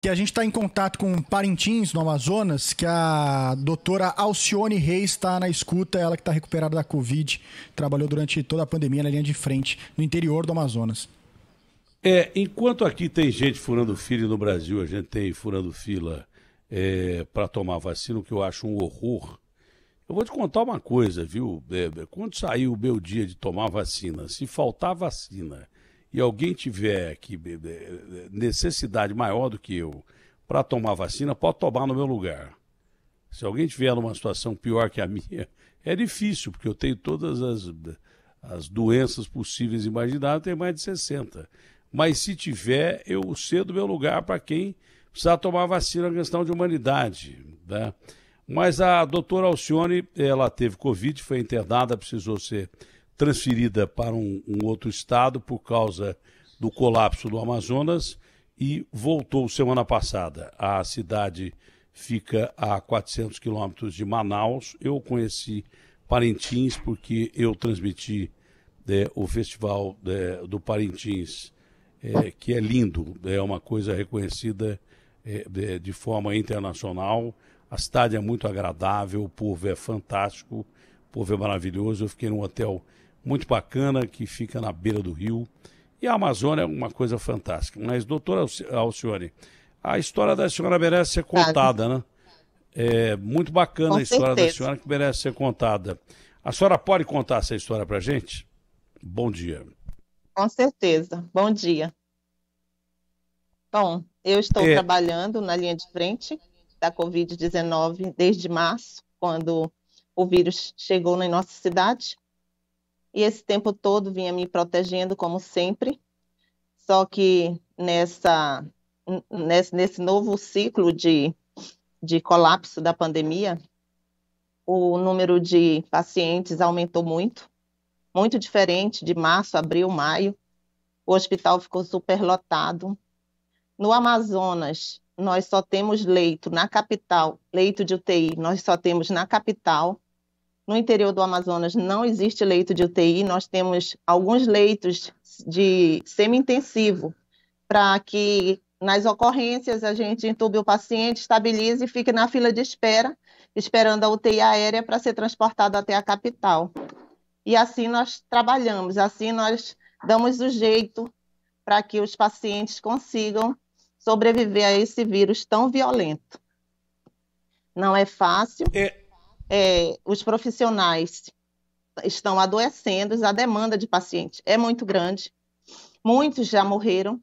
Que a gente está em contato com Parintins, no Amazonas, que a doutora Alcione Reis está na escuta, ela que está recuperada da Covid, trabalhou durante toda a pandemia na linha de frente, no interior do Amazonas. Enquanto aqui tem gente furando fila e no Brasil a gente tem furando fila para tomar vacina, o que eu acho um horror. Eu vou te contar uma coisa, viu? Quando sair o meu dia de tomar vacina, se faltar vacina e alguém tiver necessidade maior do que eu para tomar vacina, pode tomar no meu lugar. Se alguém tiver numa situação pior que a minha, é difícil, porque eu tenho todas as doenças possíveis e imagináveis, tenho mais de 60. Mas se tiver, eu cedo meu lugar para quem precisar tomar vacina, é uma questão de humanidade, né? Mas a doutora Alcione, ela teve Covid, foi internada, precisou ser transferida para um outro estado por causa do colapso do Amazonas e voltou semana passada. A cidade fica a 400 quilômetros de Manaus. Eu conheci Parintins porque eu transmiti o Festival do Parintins, que é lindo, é uma coisa reconhecida de forma internacional. A cidade é muito agradável, o povo é fantástico, o povo é maravilhoso. Eu fiquei num hotel muito bacana que fica na beira do rio. E a Amazônia é uma coisa fantástica. Mas, doutora Alcione, a história da senhora merece ser contada, né? É muito bacana a história da senhora que merece ser contada. A senhora pode contar essa história para a gente? Bom dia. Com certeza. Bom dia. Bom, eu estou trabalhando na linha de frente da Covid-19 desde março, quando o vírus chegou na nossa cidade. E esse tempo todo vinha me protegendo, como sempre. Só que nesse novo ciclo de colapso da pandemia, o número de pacientes aumentou muito, muito diferente de março, abril, maio. O hospital ficou superlotado. No Amazonas, nós só temos leito na capital, leito de UTI, nós só temos na capital. No interior do Amazonas não existe leito de UTI, nós temos alguns leitos de semi-intensivo, para que nas ocorrências a gente entube o paciente, estabilize e fique na fila de espera, esperando a UTI aérea para ser transportado até a capital. E assim nós trabalhamos, assim nós damos o jeito para que os pacientes consigam sobreviver a esse vírus tão violento. Não é fácil. Os profissionais estão adoecendo, a demanda de pacientes é muito grande. Muitos já morreram,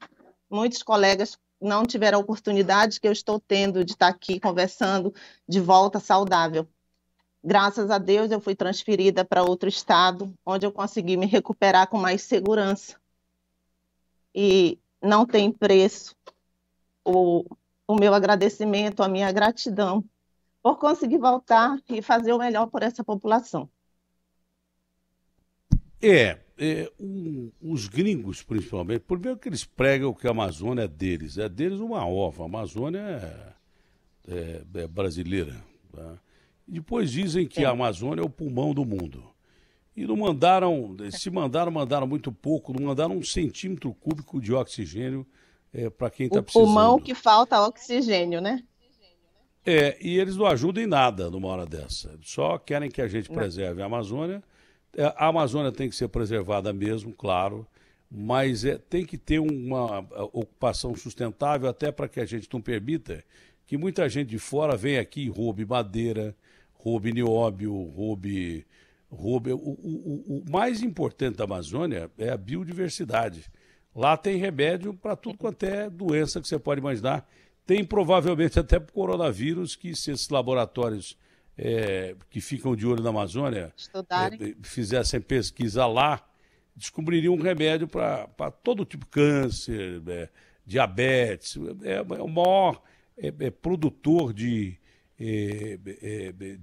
muitos colegas não tiveram a oportunidade que eu estou tendo de estar aqui conversando de volta saudável. Graças a Deus eu fui transferida para outro estado, onde eu consegui me recuperar com mais segurança. E não tem preço o meu agradecimento, a minha gratidão por conseguir voltar e fazer o melhor por essa população. Os gringos, principalmente, primeiro que eles pregam que a Amazônia é deles uma ova, a Amazônia é brasileira. Tá? E depois dizem que a Amazônia é o pulmão do mundo. E não mandaram, mandaram muito pouco, não mandaram 1 centímetro cúbico de oxigênio para quem está precisando. O pulmão que falta oxigênio, né? E eles não ajudam em nada numa hora dessa. Só querem que a gente preserve a Amazônia. A Amazônia tem que ser preservada mesmo, claro, mas tem que ter uma ocupação sustentável até para que a gente não permita que muita gente de fora venha aqui e roube madeira, roube nióbio, roube... O mais importante da Amazônia é a biodiversidade. Lá tem remédio para tudo quanto é doença que você pode imaginar. Tem provavelmente até para o coronavírus, que se esses laboratórios que ficam de olho na Amazônia fizessem pesquisa lá, descobririam um remédio para todo tipo de câncer, diabetes. É o maior produtor de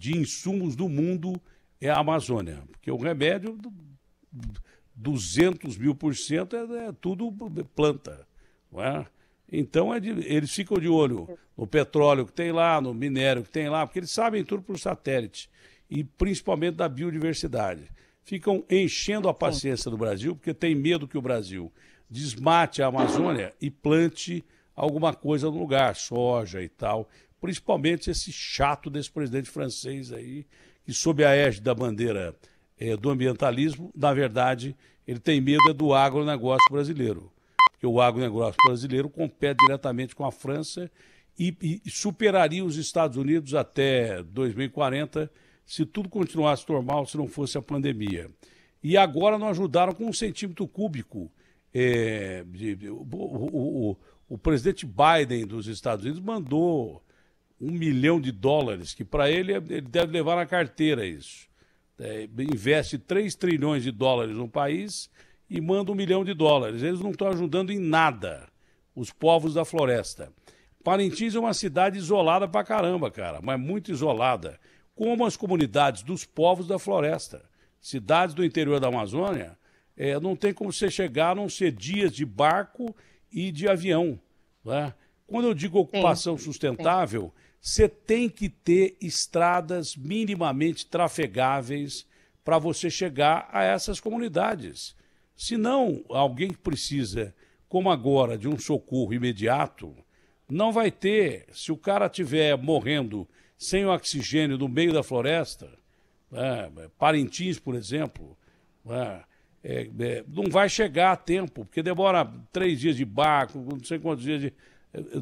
insumos do mundo é a Amazônia, porque o remédio 200.000% é tudo planta, não é? Então eles ficam de olho no petróleo que tem lá, no minério que tem lá, porque eles sabem tudo por satélite, e principalmente da biodiversidade. Ficam enchendo a paciência do Brasil, porque tem medo que o Brasil desmate a Amazônia e plante alguma coisa no lugar, soja e tal. Principalmente esse chato desse presidente francês aí, que sob a égide da bandeira do ambientalismo, na verdade, ele tem medo do agronegócio brasileiro. Porque o agronegócio brasileiro compete diretamente com a França e superaria os Estados Unidos até 2040 se tudo continuasse normal, se não fosse a pandemia. E agora não ajudaram com 1 centímetro cúbico. O presidente Biden dos Estados Unidos mandou $1 milhão, que para ele deve levar na carteira isso. Investe $3 trilhões no país e manda $1 milhão. Eles não estão ajudando em nada os povos da floresta. Parintins é uma cidade isolada pra caramba, cara, mas muito isolada, como as comunidades dos povos da floresta. Cidades do interior da Amazônia, não tem como você chegar a não ser dias de barco e de avião. Né? Quando eu digo ocupação sustentável, você tem que ter estradas minimamente trafegáveis para você chegar a essas comunidades. Senão, alguém que precisa, como agora, de um socorro imediato, não vai ter. Se o cara estiver morrendo sem oxigênio no meio da floresta, Parintins, por exemplo, não vai chegar a tempo, porque demora 3 dias de barco, não sei quantos dias de...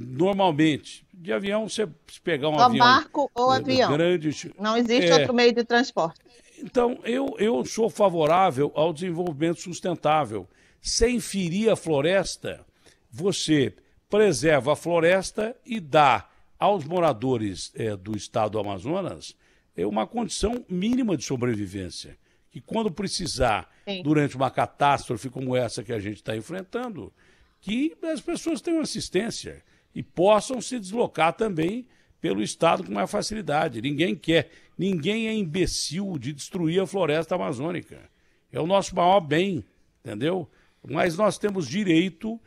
Normalmente, de avião, você pegar um avião... barco ou avião. Grande, não existe outro meio de transporte. Então, eu sou favorável ao desenvolvimento sustentável. Sem ferir a floresta, você preserva a floresta e dá aos moradores do estado do Amazonas uma condição mínima de sobrevivência. Que quando precisar, durante uma catástrofe como essa que a gente está enfrentando, que as pessoas tenham assistência e possam se deslocar também pelo estado com mais facilidade. Ninguém é imbecil de destruir a floresta amazônica. É o nosso maior bem, entendeu? Mas nós temos direito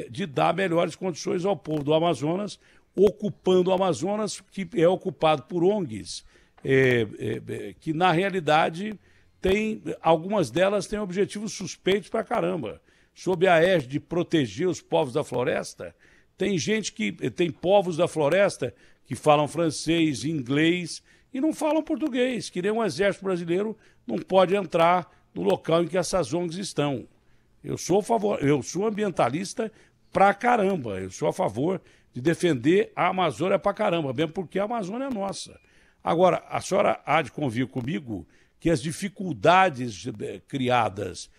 de dar melhores condições ao povo do Amazonas, ocupando o Amazonas, que é ocupado por ONGs, que na realidade algumas delas têm objetivos suspeitos pra caramba. Sob a égide de proteger os povos da floresta, tem povos da floresta que falam francês, inglês e não falam português, que nem um exército brasileiro não pode entrar no local em que essas ONGs estão. Eu sou ambientalista pra caramba, eu sou a favor de defender a Amazônia pra caramba, mesmo porque a Amazônia é nossa. Agora, a senhora há de convir comigo que as dificuldades criadas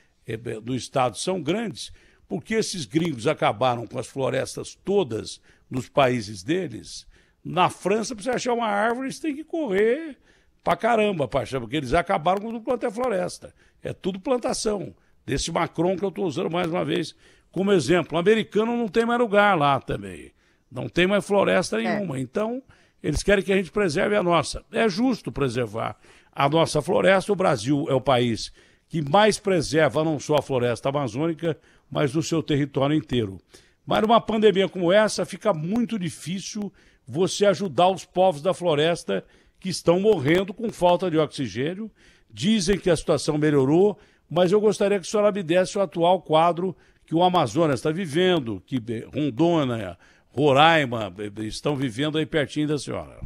no estado são grandes, porque esses gringos acabaram com as florestas todas nos países deles. Na França, para você achar uma árvore, você tem que correr pra caramba, porque eles acabaram com tudo quanto é floresta. É tudo plantação. Desse Macron que eu estou usando mais uma vez como exemplo. O americano não tem mais lugar lá também. Não tem mais floresta nenhuma. Então, eles querem que a gente preserve a nossa. É justo preservar a nossa floresta. O Brasil é o país que mais preserva não só a floresta amazônica, mas o seu território inteiro. Mas numa pandemia como essa, fica muito difícil você ajudar os povos da floresta que estão morrendo com falta de oxigênio. Dizem que a situação melhorou, mas eu gostaria que a senhora me desse o atual quadro que o Amazonas está vivendo, que Rondônia, Roraima estão vivendo aí pertinho da senhora.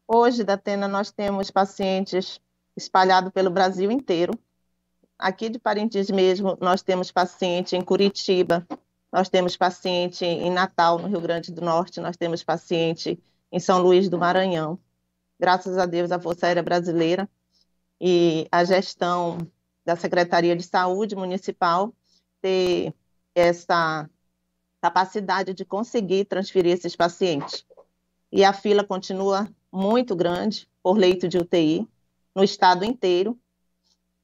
Hoje, Datena, nós temos pacientes espalhados pelo Brasil inteiro. Aqui de Parintins mesmo, nós temos paciente em Curitiba, nós temos paciente em Natal, no Rio Grande do Norte, nós temos paciente em São Luís do Maranhão. Graças a Deus, a Força Aérea Brasileira e a gestão da Secretaria de Saúde Municipal ter essa capacidade de conseguir transferir esses pacientes. E a fila continua muito grande por leito de UTI no estado inteiro.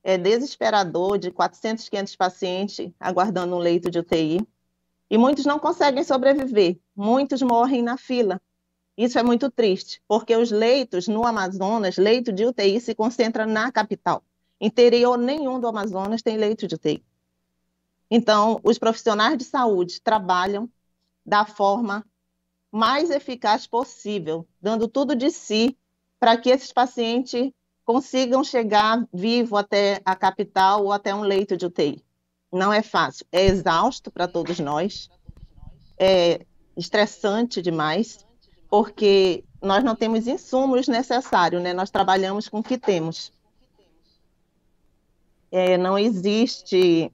É desesperador, de 400, 500 pacientes aguardando um leito de UTI. E muitos não conseguem sobreviver, muitos morrem na fila. Isso é muito triste, porque os leitos no Amazonas, leito de UTI, se concentra na capital. Interior nenhum do Amazonas tem leito de UTI. Então, os profissionais de saúde trabalham da forma mais eficaz possível, dando tudo de si para que esses pacientes consigam chegar vivo até a capital ou até um leito de UTI. não é fácil, é exausto para todos nós, é estressante demais, porque nós não temos insumos necessários, né? Nós trabalhamos com o que temos. Não existe,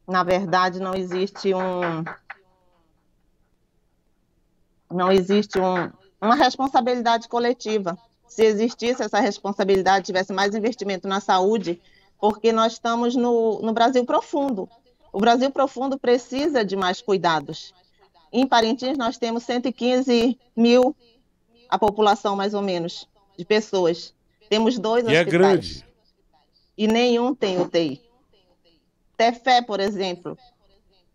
na verdade, uma responsabilidade coletiva. Se existisse essa responsabilidade, tivesse mais investimento na saúde, porque nós estamos no Brasil profundo. O Brasil profundo precisa de mais cuidados. Em Parintins, nós temos 115 mil, a população mais ou menos, de pessoas. Temos 2 E é hospitais. grande. E nenhum tem UTI. Tefé, por exemplo,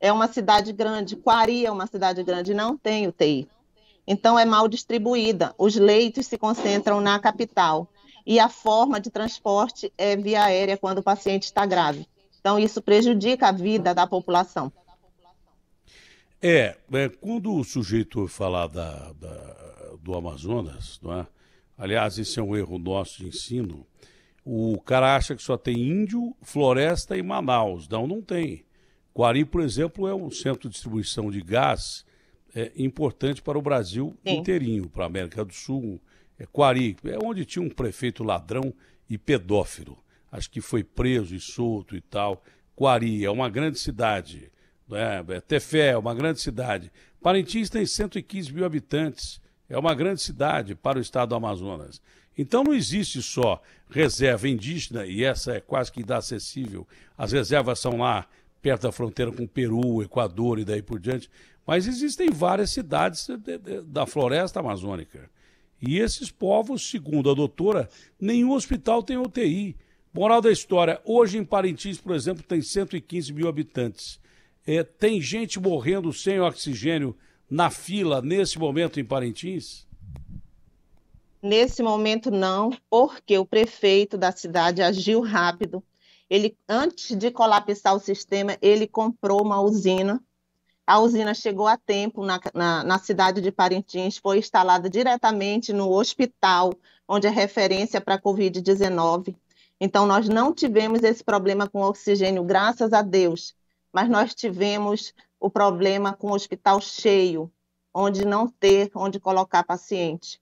é uma cidade grande. Quari é uma cidade grande, não tem UTI. Então, é mal distribuída. Os leitos se concentram na capital. E a forma de transporte é via aérea quando o paciente está grave. Então, isso prejudica a vida da população. Quando o sujeito falar do Amazonas, não é? Aliás, esse é um erro nosso de ensino, o cara acha que só tem índio, floresta e Manaus. Não, não tem. Quari, por exemplo, é um centro de distribuição de gás importante para o Brasil inteirinho, para a América do Sul. Quari é onde tinha um prefeito ladrão e pedófilo. Acho que foi preso e solto e tal. Quari é uma grande cidade. Tefé é uma grande cidade. Parintins tem 115 mil habitantes. É uma grande cidade para o estado do Amazonas. Então não existe só reserva indígena, e essa é quase que inacessível. As reservas são lá perto da fronteira com o Peru, Equador e daí por diante. Mas existem várias cidades da floresta amazônica. E esses povos, segundo a doutora, nenhum hospital tem UTI. Moral da história, hoje em Parintins, por exemplo, tem 115 mil habitantes. Tem gente morrendo sem oxigênio na fila nesse momento em Parintins? Nesse momento não, porque o prefeito da cidade agiu rápido. Ele, antes de colapsar o sistema, ele comprou uma usina. A usina chegou a tempo na cidade de Parintins, foi instalada diretamente no hospital, onde é referência para a Covid-19. Então, nós não tivemos esse problema com oxigênio, graças a Deus, mas nós tivemos o problema com o hospital cheio, onde não ter onde colocar paciente.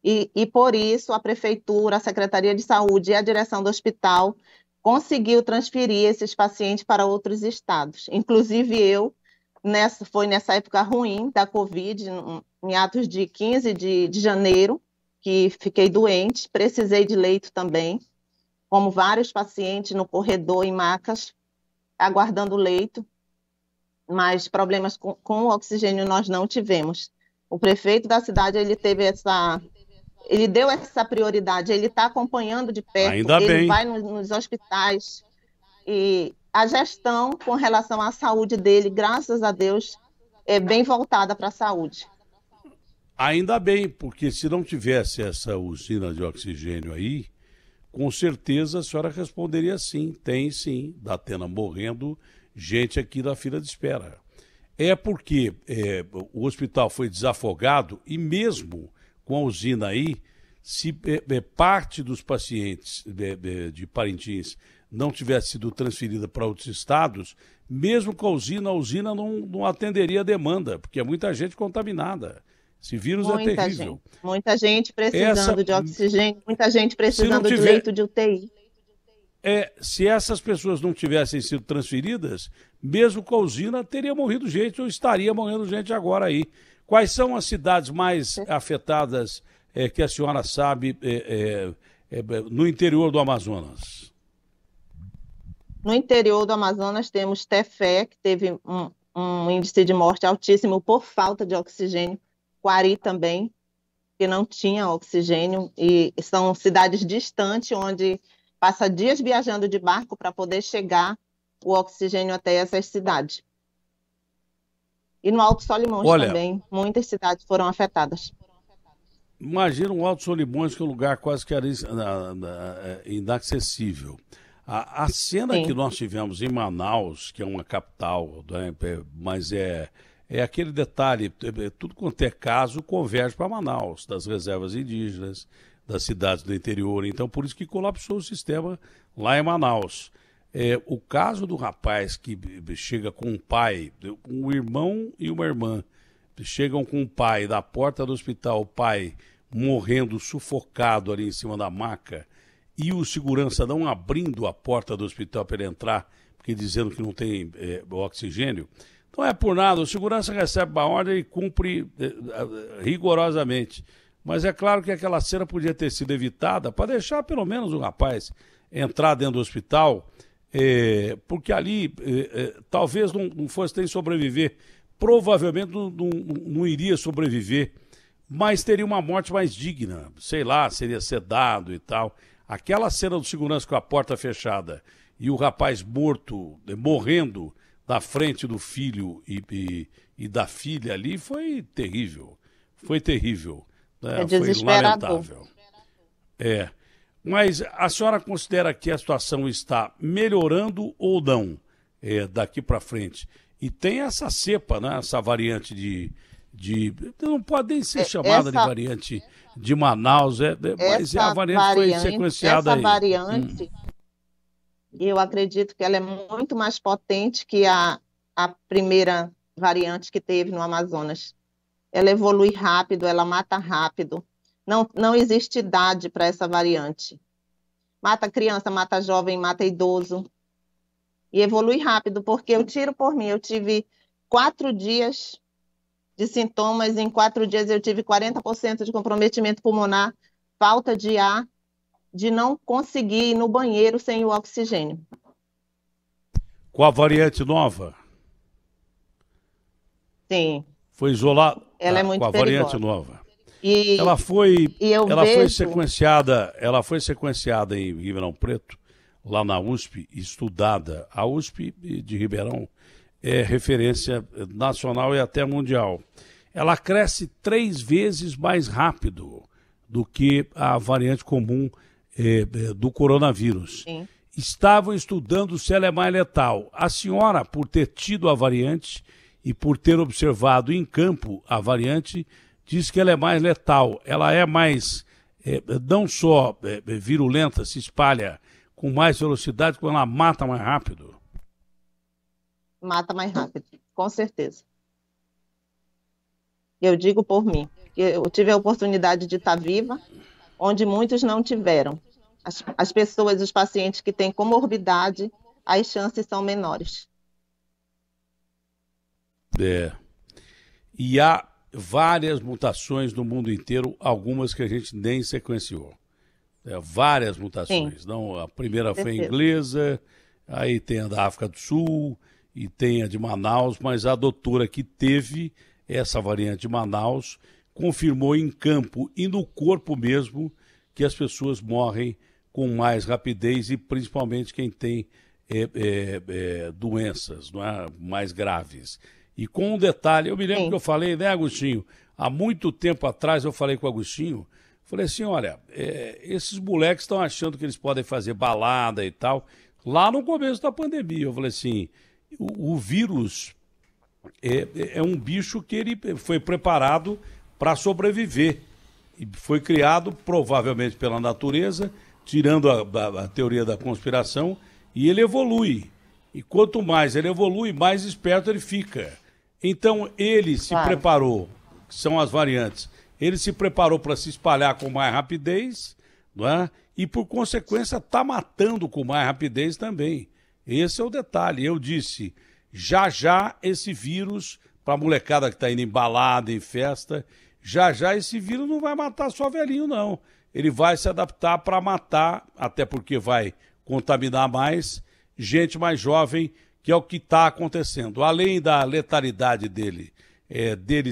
E por isso, a prefeitura, a Secretaria de Saúde e a direção do hospital conseguiu transferir esses pacientes para outros estados. Inclusive eu, foi nessa época ruim da Covid, em atos de 15 de janeiro, que fiquei doente, precisei de leito também, como vários pacientes no corredor, em macas, aguardando leito, mas problemas com o oxigênio nós não tivemos. O prefeito da cidade, ele deu essa prioridade, ele está acompanhando de perto, Ainda ele bem. vai nos hospitais, e a gestão com relação à saúde dele, graças a Deus, é bem voltada para a saúde. Ainda bem, porque se não tivesse essa usina de oxigênio aí, com certeza a senhora responderia sim, tem sim, da Atena morrendo, gente aqui na fila de espera. É porque o hospital foi desafogado e mesmo com a usina aí, se parte dos pacientes de Parintins não tivesse sido transferida para outros estados, mesmo com a usina não atenderia a demanda, porque é muita gente contaminada. Esse vírus é terrível. Muita gente precisando de oxigênio, muita gente precisando de leito de UTI. Se essas pessoas não tivessem sido transferidas, mesmo com a usina, teria morrido gente ou estaria morrendo gente agora aí. Quais são as cidades mais afetadas que a senhora sabe no interior do Amazonas? No interior do Amazonas temos Tefé, que teve um índice de morte altíssimo por falta de oxigênio. Quari também, que não tinha oxigênio. E são cidades distantes, onde passa dias viajando de barco para poder chegar o oxigênio até essas cidades. E no Alto Solimões também, muitas cidades foram afetadas. Imagina o Alto Solimões, que é um lugar quase que era inacessível. A cena que nós tivemos em Manaus, que é uma capital, né, mas é aquele detalhe, tudo quanto é caso converge para Manaus, das reservas indígenas, das cidades do interior. Então, por isso que colapsou o sistema lá em Manaus. O caso do rapaz que chega com um pai, um irmão e uma irmã, chegam com o pai da porta do hospital, o pai morrendo, sufocado ali em cima da maca, e o segurança não abrindo a porta do hospital para ele entrar, porque dizendo que não tem oxigênio. Não é por nada, o segurança recebe uma ordem e cumpre rigorosamente. Mas é claro que aquela cena podia ter sido evitada para deixar pelo menos o rapaz entrar dentro do hospital, porque ali talvez não fosse nem sobreviver, provavelmente não iria sobreviver, mas teria uma morte mais digna, sei lá, seria sedado e tal. Aquela cena do segurança com a porta fechada e o rapaz morrendo na frente do filho e da filha ali foi terrível. Foi terrível. Né? Foi lamentável. Mas a senhora considera que a situação está melhorando ou não daqui para frente? E tem essa cepa, né? Essa variante não pode nem ser chamada de variante de Manaus, mas a variante foi sequenciada aí. Essa variante, eu acredito que ela é muito mais potente que a primeira variante que teve no Amazonas. Ela evolui rápido, ela mata rápido. Não existe idade para essa variante. Mata criança, mata jovem, mata idoso. E evolui rápido, porque eu tiro por mim. Eu tive 4 dias de sintomas, em 4 dias eu tive 40% de comprometimento pulmonar, falta de ar, de não conseguir ir no banheiro sem o oxigênio. Com a variante nova? Sim. Foi isolada ela é muito com a perigosa. Variante nova. Ela foi sequenciada em Ribeirão Preto, lá na USP, estudada. A USP de Ribeirão é referência nacional e até mundial. Ela cresce 3 vezes mais rápido do que a variante comum do coronavírus. Sim. Estavam estudando se ela é mais letal. A senhora, por ter tido a variante e por ter observado em campo a variante, diz que ela é mais letal. Ela é mais, não só virulenta, se espalha com mais velocidade, como ela mata mais rápido. Mata mais rápido, com certeza. Eu digo por mim. Eu tive a oportunidade de estar viva, onde muitos não tiveram. As pessoas, os pacientes que têm comorbidade, as chances são menores. E há várias mutações no mundo inteiro, algumas que a gente nem sequenciou. Várias mutações. Não, a primeira foi a inglesa, aí tem a da África do Sul e tem a de Manaus, mas a doutora que teve essa variante de Manaus confirmou em campo e no corpo mesmo que as pessoas morrem com mais rapidez e principalmente quem tem doenças, não é? Mais graves. E com um detalhe, eu me lembro que eu falei, né, Agostinho? Há muito tempo atrás eu falei com o Agostinho, falei assim, olha, esses moleques estão achando que eles podem fazer balada e tal. Lá no começo da pandemia, eu falei assim, o vírus é um bicho que ele foi preparado para sobreviver. E foi criado provavelmente pela natureza, tirando a teoria da conspiração, e ele evolui. E quanto mais ele evolui, mais esperto ele fica. Então ele se preparou, que são as variantes, ele se preparou para se espalhar com mais rapidez, não é? E por consequência está matando com mais rapidez também. Esse é o detalhe. Eu disse, já esse vírus, para a molecada que está indo em balada, em festa, já esse vírus não vai matar só velhinho, não. Ele vai se adaptar para matar, até porque vai contaminar mais, gente mais jovem, que é o que está acontecendo. Além da letalidade dele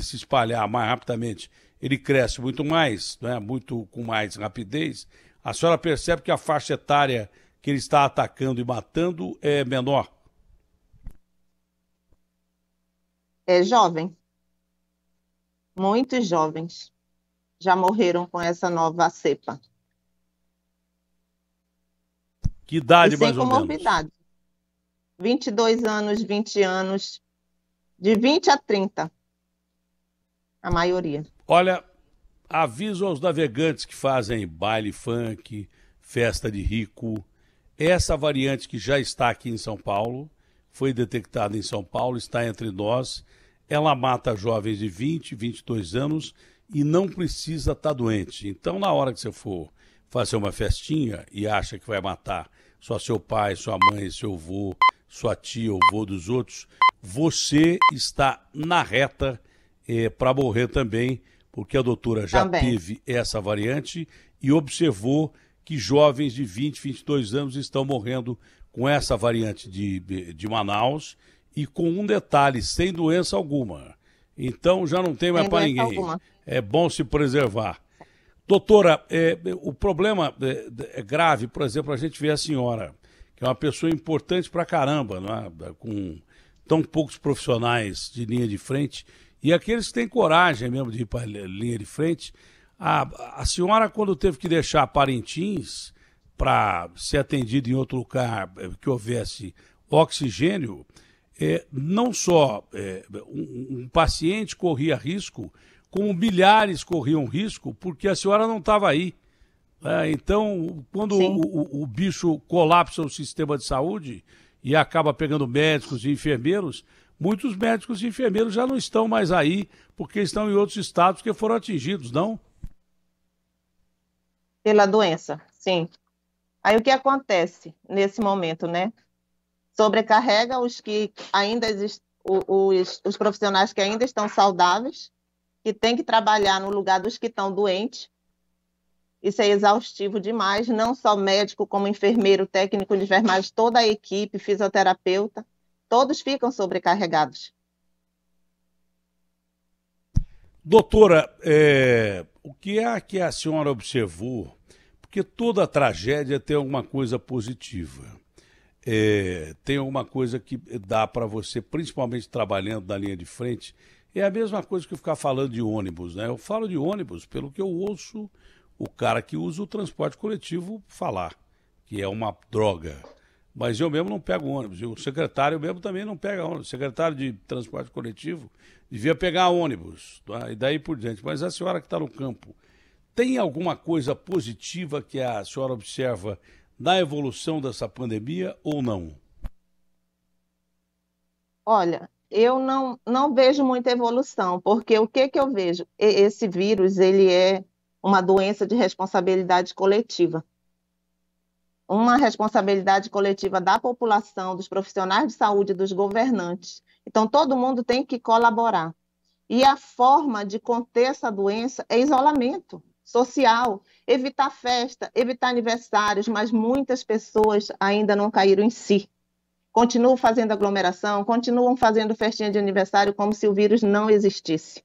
se espalhar mais rapidamente, ele cresce muito mais, né? Muito com mais rapidez. A senhora percebe que a faixa etária que ele está atacando e matando é menor? É jovem. Muitos jovens já morreram com essa nova cepa. Que idade mais ou menos? Sem comorbidade. 22 anos, 20 anos, de 20 a 30, a maioria. Olha, aviso aos navegantes que fazem baile funk, festa de rico, Essa variante que já está aqui em São Paulo, foi detectada em São Paulo, está entre nós, ela mata jovens de 20, 22 anos e não precisa estar doente. Então, na hora que você for fazer uma festinha e acha que vai matar só seu pai, sua mãe, seu avô, sua tia, o avô dos outros, você está na reta para morrer também, porque a doutora já teve essa variante e observou que jovens de 20, 22 anos estão morrendo com essa variante de Manaus e com um detalhe, sem doença alguma. Então já não tem mais para ninguém. Alguma. É bom se preservar. Doutora, o problema é grave, por exemplo, a gente vê a senhora, que é uma pessoa importante pra caramba, né? Com tão poucos profissionais de linha de frente, e aqueles que têm coragem mesmo de ir para a linha de frente. A senhora, quando teve que deixar Parintins para ser atendida em outro lugar que houvesse oxigênio, não só um paciente corria risco, como milhares corriam risco, porque a senhora não estava aí. Então, quando o bicho colapsa o sistema de saúde e acaba pegando médicos e enfermeiros, muitos médicos e enfermeiros já não estão mais aí, porque estão em outros estados que foram atingidos, não? Pela doença, sim. Aí o que acontece nesse momento, né? Sobrecarrega os que ainda existem, os profissionais que ainda estão saudáveis, que tem que trabalhar no lugar dos que estão doentes. Isso é exaustivo demais, não só médico, como enfermeiro, técnico de enfermagem, toda a equipe, fisioterapeuta, todos ficam sobrecarregados. Doutora, o que é que a senhora observou? Porque toda tragédia tem alguma coisa positiva. Tem alguma coisa que dá para você, principalmente trabalhando na linha de frente. É a mesma coisa que eu ficar falando de ônibus, né? Eu falo de ônibus pelo que eu ouço o cara que usa o transporte coletivo falar, que é uma droga. Mas eu mesmo não pego ônibus. O secretário mesmo também não pega ônibus. O secretário de transporte coletivo devia pegar ônibus, tá? E daí por diante. Mas a senhora que está no campo, tem alguma coisa positiva que a senhora observa na evolução dessa pandemia ou não? Olha, eu não vejo muita evolução, porque o que eu vejo? Esse vírus, ele é uma doença de responsabilidade coletiva. Uma responsabilidade coletiva da população, dos profissionais de saúde, dos governantes. Então, todo mundo tem que colaborar. E a forma de conter essa doença é isolamento social, evitar festa, evitar aniversários, mas muitas pessoas ainda não caíram em si. Continuam fazendo aglomeração, continuam fazendo festinha de aniversário como se o vírus não existisse.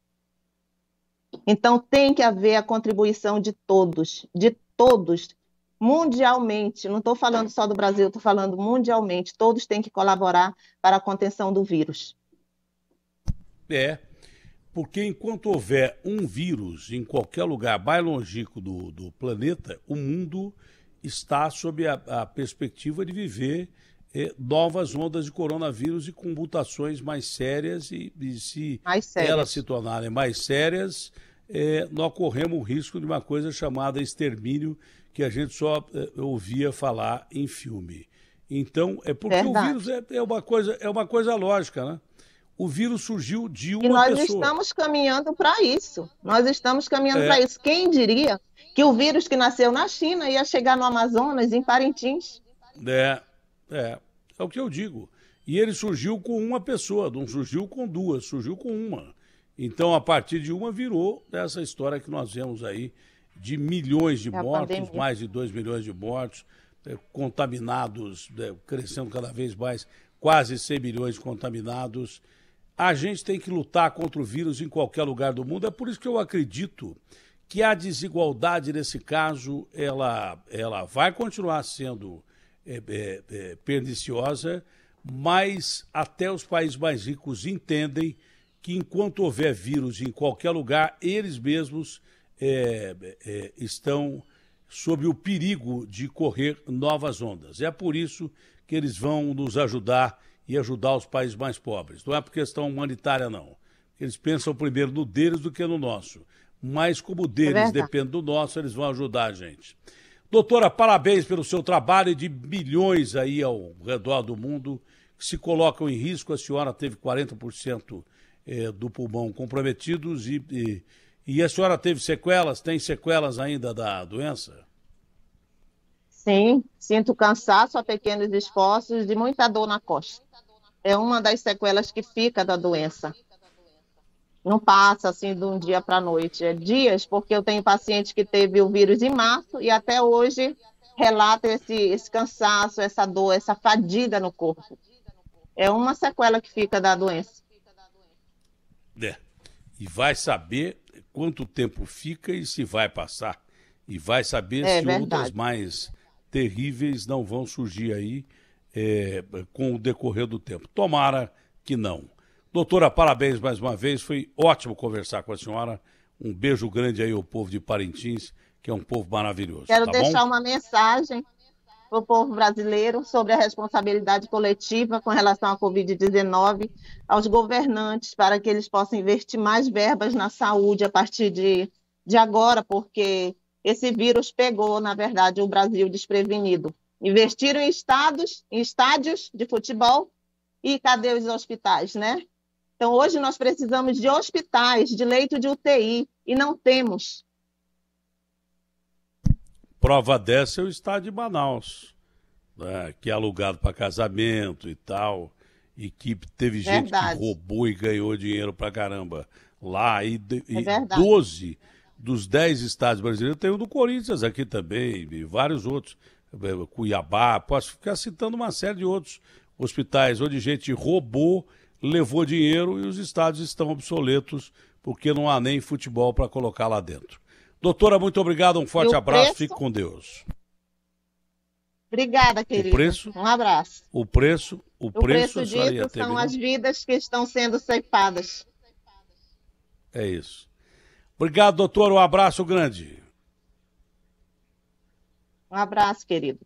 Então, tem que haver a contribuição de todos, mundialmente. Não estou falando só do Brasil, estou falando mundialmente. Todos têm que colaborar para a contenção do vírus. Porque enquanto houver um vírus em qualquer lugar mais longínquo do planeta, o mundo está sob a perspectiva de viver novas ondas de coronavírus e com mutações mais sérias e se elas se tornarem mais sérias, nós corremos o risco de uma coisa chamada extermínio, que a gente só ouvia falar em filme. Então, porque o vírus é uma coisa lógica, né? O vírus surgiu de uma pessoa. E nós estamos caminhando para isso. Nós estamos caminhando para isso. Quem diria que o vírus que nasceu na China ia chegar no Amazonas, em Parintins? É o que eu digo. E ele surgiu com uma pessoa, não surgiu com duas, surgiu com uma. Então, a partir de uma, virou essa história que nós vemos aí de milhões de mortos, pandemia. Mais de 2 milhões de mortos, contaminados, crescendo cada vez mais, quase 100 milhões de contaminados. A gente tem que lutar contra o vírus em qualquer lugar do mundo. É por isso que eu acredito que a desigualdade, nesse caso, ela vai continuar sendo perniciosa, mas até os países mais ricos entendem que enquanto houver vírus em qualquer lugar, eles mesmos estão sob o perigo de correr novas ondas. É por isso que eles vão nos ajudar e ajudar os países mais pobres. Não é por questão humanitária, não. Eles pensam primeiro no deles do que no nosso. Mas como o deles depende do nosso, eles vão ajudar a gente. Doutora, parabéns pelo seu trabalho de milhões aí ao redor do mundo que se colocam em risco. A senhora teve 40% do pulmão comprometidos e a senhora teve sequelas? Tem sequelas ainda da doença? Sim, sinto cansaço a pequenos esforços e muita dor na costa. É uma das sequelas que fica da doença. Não passa assim de um dia para a noite, é dias, porque eu tenho paciente que teve o vírus em março e até hoje relata esse cansaço, essa dor, essa fadiga no corpo. É uma sequela que fica da doença. E vai saber quanto tempo fica e se vai passar. E vai saber se verdade. Outras mais terríveis não vão surgir aí com o decorrer do tempo. Tomara que não. Doutora, parabéns mais uma vez, foi ótimo conversar com a senhora. Um beijo grande aí ao povo de Parintins, que é um povo maravilhoso. Quero tá deixar bom? uma mensagem para o povo brasileiro sobre a responsabilidade coletiva com relação à Covid-19, aos governantes, para que eles possam investir mais verbas na saúde a partir de agora, porque esse vírus pegou, na verdade, o Brasil desprevenido. Investiram em estádios de futebol e cadê os hospitais, né? Então, hoje nós precisamos de hospitais, de leito de UTI, e não temos. Prova dessa é o estádio de Manaus, né, que é alugado para casamento e tal, e que teve gente Verdade. que roubou e ganhou dinheiro pra caramba lá. E verdade. 12 dos 10 estádios brasileiros, tem o do Corinthians aqui também, e vários outros, Cuiabá, posso ficar citando uma série de outros hospitais onde gente roubou, levou dinheiro e os estádios estão obsoletos porque não há nem futebol para colocar lá dentro. Doutora, muito obrigado, um forte abraço, fique com Deus. Obrigada, querido. O preço? Um abraço. O preço disso são as vidas que estão sendo ceifadas. É isso. Obrigado, doutor, um abraço grande. Um abraço, querido.